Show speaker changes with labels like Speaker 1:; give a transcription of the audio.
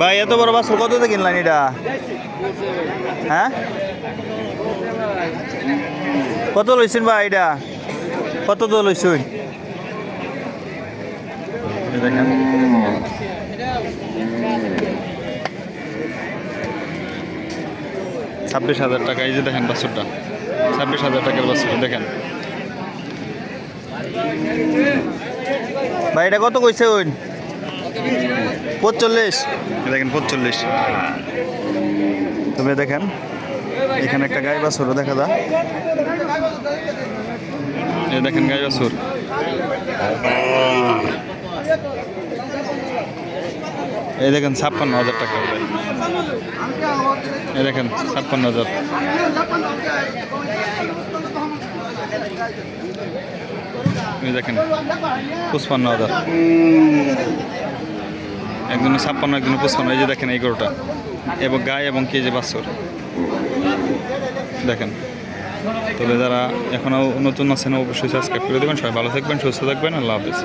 Speaker 1: ভাই এত বড় বাছুর কততে কিনলেন এটা? হ্যাঁ, কত লইছেন ভাই এটা? কত তো লইছেন? দেখেন $26,000 এই যে দেখেন বাছুরটা, $26,000 বাছুর দেখেন ভাই। এটা কত কইছে ওই? 45 দেখেন, 45। তবে দেখেন এখানে একটা গাই বাছুরও দেখা যায়, এই দেখেন গাই বাছুর। এই দেখেন 56,000 টাকা। এই দেখেন 56,000। এই দেখেন 55,000। একজনে 56, একজনে 55। এই যে দেখেন এই গরুটা এবং গায়ে এবং কি যে বাছুর দেখেন। তবে যারা এখনও নতুন আছেন অবশ্যই সাবস্ক্রাইব করে দেবেন। সবাই ভালো থাকবেন, সুস্থ থাকবেন। আল্লাহ হাফেজ।